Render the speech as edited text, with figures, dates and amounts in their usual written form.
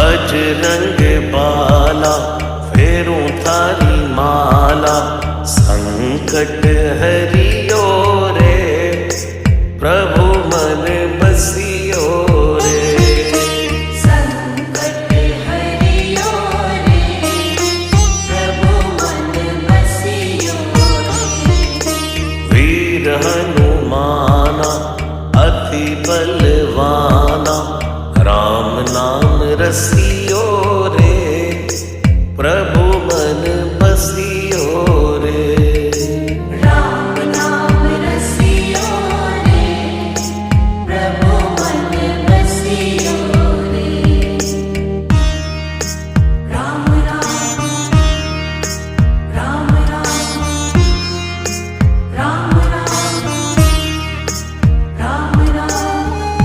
बजरंग बाला फेरूं थारी माला, संकट हरियो रे प्रभु मन बसियो रे। संकट हरियो रे प्रभु मन बसियो रे। वीर हनुमाना अति बलवाना, राम नाम रसियो रे प्रभु